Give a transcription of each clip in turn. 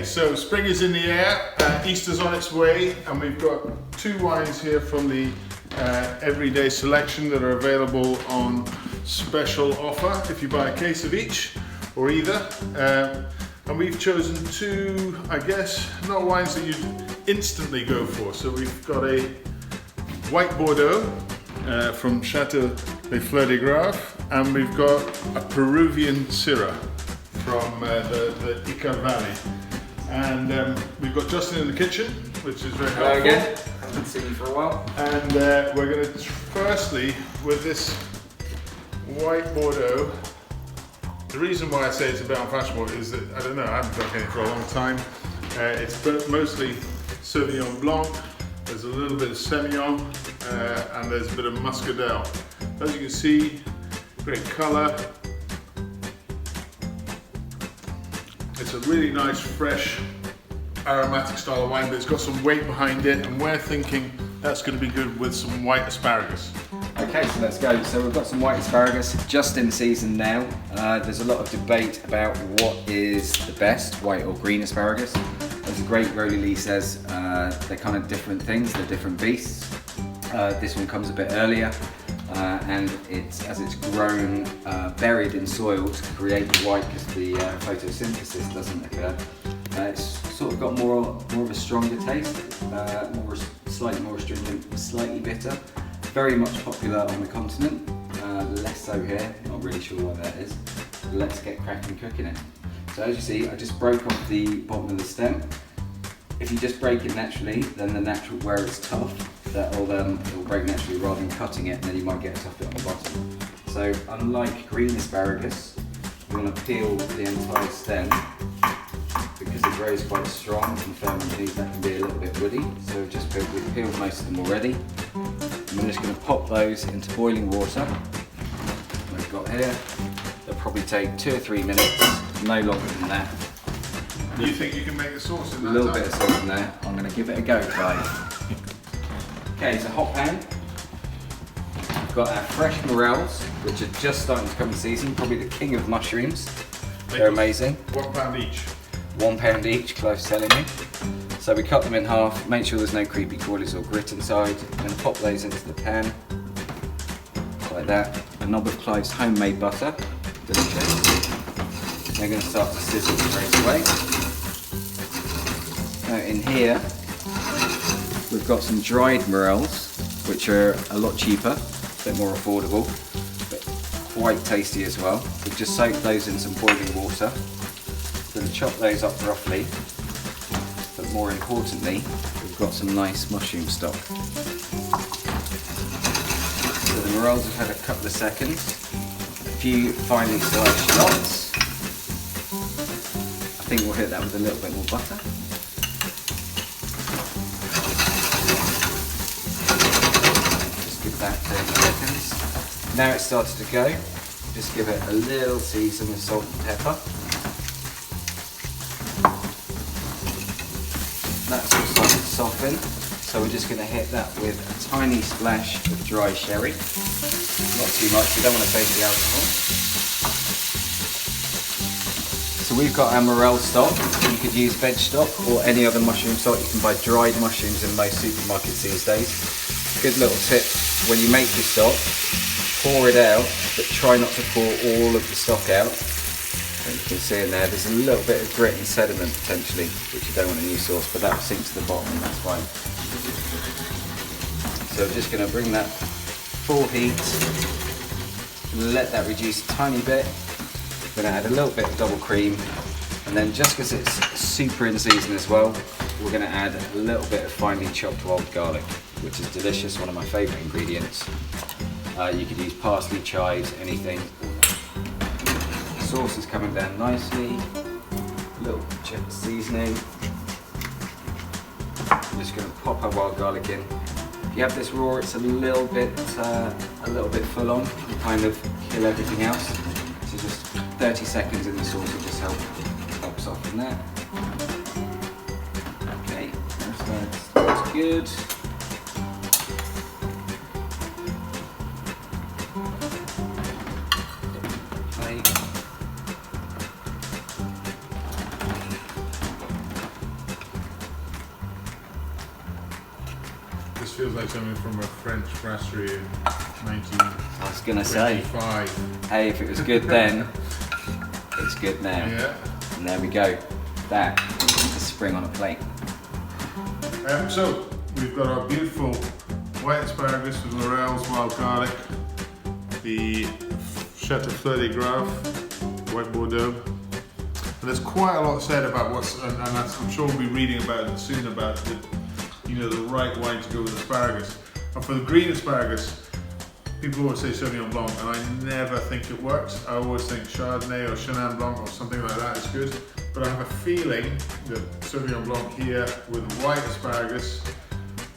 So spring is in the air, Easter's on its way, and we've got two wines here from the everyday selection that are available on special offer if you buy a case of each or either. And we've chosen two, I guess, not wines that you'd instantly go for. So we've got a white Bordeaux from Chateau de Fleur de Grave, and we've got a Peruvian Syrah from the Ica Valley. And we've got Justin in the kitchen, which is very helpful. Hello again, haven't seen you for a while. And we're going to, firstly, with this white Bordeaux, the reason why I say it's a bit unfashionable is that, I don't know, I haven't drunk any for a long time. It's mostly Sauvignon Blanc, there's a little bit of Semillon, and there's a bit of Muscadel. As you can see, great colour. It's a really nice, fresh, aromatic style of wine, but it's got some weight behind it, and we're thinking that's going to be good with some white asparagus. Okay, so let's go. So we've got some white asparagus, just in season now. There's a lot of debate about what is the best, white or green asparagus. As the great Roly Lee says, they're kind of different things, they're different beasts. This one comes a bit earlier, and as it's grown, buried in soil to create the white because the photosynthesis doesn't occur. It's sort of got more of a stronger taste, slightly more astringent, slightly bitter. Very much popular on the continent, less so here, not really sure why that is. Let's get cracking cooking it. So as you see, I just broke off the bottom of the stem. If you just break it naturally, then where it's tough, it'll break naturally rather than cutting it, and then you might get a tough bit on the bottom. So unlike green asparagus, you want to peel the entire stem because it grows quite strong and firm underneath. That can be a little bit woody. So we've peeled most of them already. I'm just going to pop those into boiling water. We've got here. They'll probably take 2 or 3 minutes, no longer than that. Do you think you can make the sauce in that A little time? bit of sauce in there. I'm going to give it a go, guys. Okay, it's a hot pan. We've got our fresh morels, which are just starting to come in season. Probably the king of mushrooms. They're amazing. £1 each. £1 each, Clive's telling me. So we cut them in half, make sure there's no creepy crawlies or grit inside, and pop those into the pan, like that. A knob of Clive's homemade butter, delicious. They're going to start to sizzle straight away. Now in here, we've got some dried morels, which are a lot cheaper, a bit more affordable, but quite tasty as well. We've just soaked those in some boiling water. We're going to chop those up roughly. But more importantly, we've got some nice mushroom stock. So the morels have had a couple of seconds, a few finely sliced shallots. I think we'll hit that with a little bit more butter. Just give that 30 seconds. Now it's started to go, just give it a little season with salt and pepper. That's all starting to soften, so we're just going to hit that with a tiny splash of dry sherry. Not too much, we don't want to taste the alcohol. So we've got our morel stock. You could use veg stock or any other mushroom stock. You can buy dried mushrooms in most supermarkets these days. Good little tip, when you make your stock, pour it out, but try not to pour all of the stock out. You can see in there, there's a little bit of grit and sediment potentially, which you don't want in your sauce, but that will sink to the bottom and that's fine. So we're just going to bring that full heat, let that reduce a tiny bit. We're going to add a little bit of double cream, and then just because it's super in season as well, we're going to add a little bit of finely chopped wild garlic, which is delicious, one of my favourite ingredients. You could use parsley, chives, anything. Sauce is coming down nicely, a little chip of seasoning. I'm just going to pop our wild garlic in. If you have this raw, it's a little bit full on, you kind of kill everything else. So just 30 seconds in the sauce will just help soften that. Okay, that's good. feels like something from a French brasserie in I was gonna say, 1925. hey, if it was good then, it's good now. Yeah. And there we go. That is a spring on a plate. So we've got our beautiful white asparagus with Morels, wild garlic, the Chateau Fleur de Grave, white Bordeaux. And there's quite a lot said about what's, and that's, I'm sure we'll be reading about it soon, about the right wine to go with asparagus. And for the green asparagus, people always say Sauvignon Blanc, and I never think it works. I always think Chardonnay or Chenin Blanc or something like that is good. But I have a feeling that Sauvignon Blanc here with white asparagus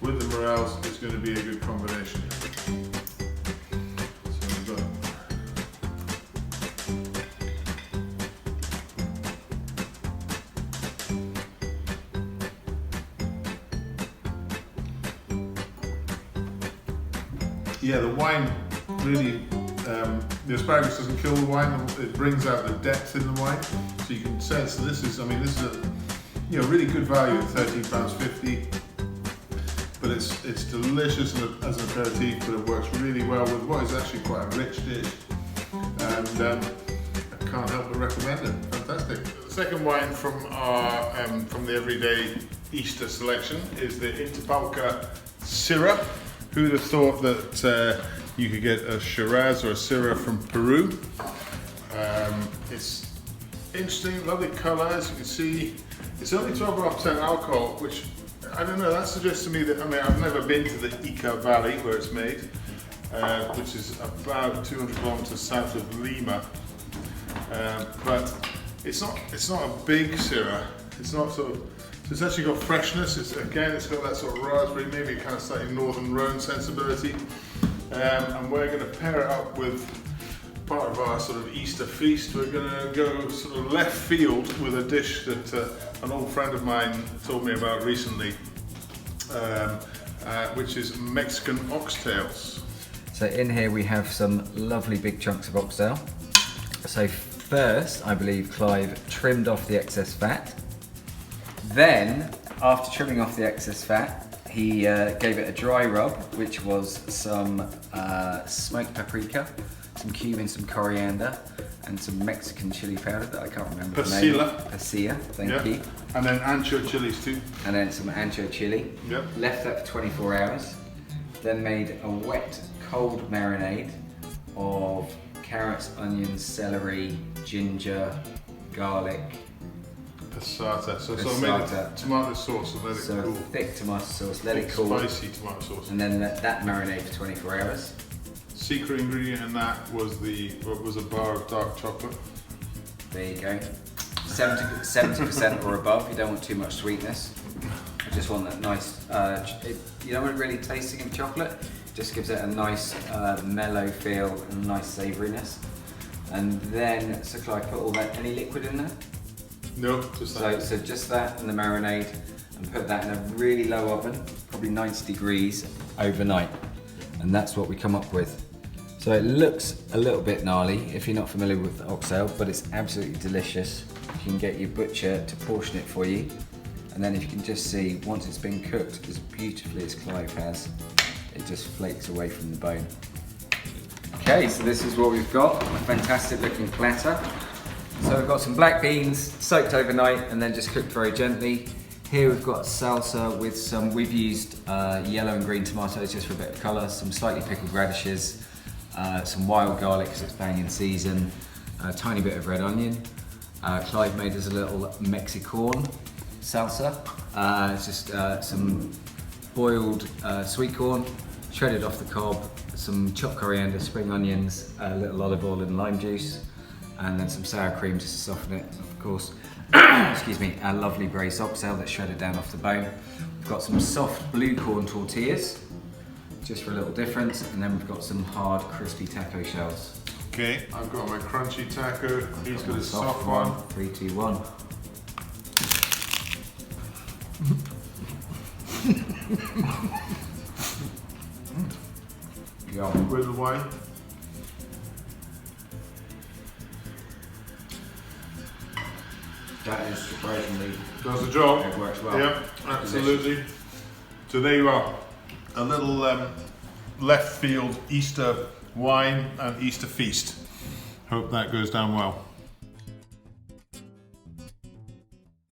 with the Morels is going to be a good combination. So we've got yeah, the wine really, the asparagus doesn't kill the wine, it brings out the depth in the wine. So you can sense that this is a really good value at £13.50. But it's delicious as an aperitif, but it works really well with what is actually quite a rich dish. And I can't help but recommend it. Fantastic. The second wine from the everyday Easter selection is the Interpalca Syrah. Who would have thought that you could get a Shiraz or a Syrah from Peru? It's interesting, lovely colour. As you can see, it's only 12.5% alcohol, which I don't know. That suggests to me that I've never been to the Ica Valley where it's made, which is about 200 kilometers south of Lima. But it's not a big Syrah. It's not sort of. So it's actually got freshness. It's got that sort of raspberry, maybe a kind of slightly northern Rhone sensibility. And we're going to pair it up with part of our sort of Easter feast. We're going to go sort of left field with a dish that an old friend of mine told me about recently, which is Mexican oxtails. So in here we have some lovely big chunks of oxtail. So first, I believe Clive trimmed off the excess fat. Then, after trimming off the excess fat, he gave it a dry rub, which was some smoked paprika, some cumin, some coriander, and some Mexican chili powder that I can't remember the name. Pasilla, thank you. And then ancho chilies too. And then some ancho chili. Yep. Left that for 24 hours. Then made a wet, cold marinade of carrots, onions, celery, ginger, garlic. Passata. So I made a tomato sauce and let it cool. Thick tomato sauce, let it cool. Spicy tomato sauce. And then let that marinate for 24 hours. Secret ingredient in that was a bar of dark chocolate. There you go. 70% or above. You don't want too much sweetness. You just want that nice. You don't want it really tasting of chocolate. It just gives it a nice mellow feel and a nice savouriness. And then, so Clive, put all that. Any liquid in there? No, just that. So just that and the marinade, and put that in a really low oven, probably 90 degrees overnight. And that's what we come up with. So it looks a little bit gnarly if you're not familiar with the oxtail, but it's absolutely delicious. You can get your butcher to portion it for you. And then if you can just see, once it's been cooked as beautifully as Clive has, it just flakes away from the bone. Okay, so this is what we've got, a fantastic looking platter. So we've got some black beans soaked overnight and then just cooked very gently. Here we've got salsa with some, we've used yellow and green tomatoes just for a bit of colour, some slightly pickled radishes, some wild garlic because it's bang in season, a tiny bit of red onion. Clive made us a little Mexicorn salsa. It's just some boiled sweet corn, shredded off the cob, some chopped coriander, spring onions, a little olive oil and lime juice, and then some sour cream just to soften it, of course. Excuse me, our lovely braised oxtail that's shredded down off the bone. We've got some soft blue corn tortillas, just for a little difference, and then we've got some hard, crispy taco shells. Okay, I've got my crunchy taco, he's got a soft one. 3, 2, 1. Yum. With the wine. That is surprisingly. Does the job. It works well. Yeah, absolutely. So there you are. a little left field Easter wine and Easter feast. Hope that goes down well.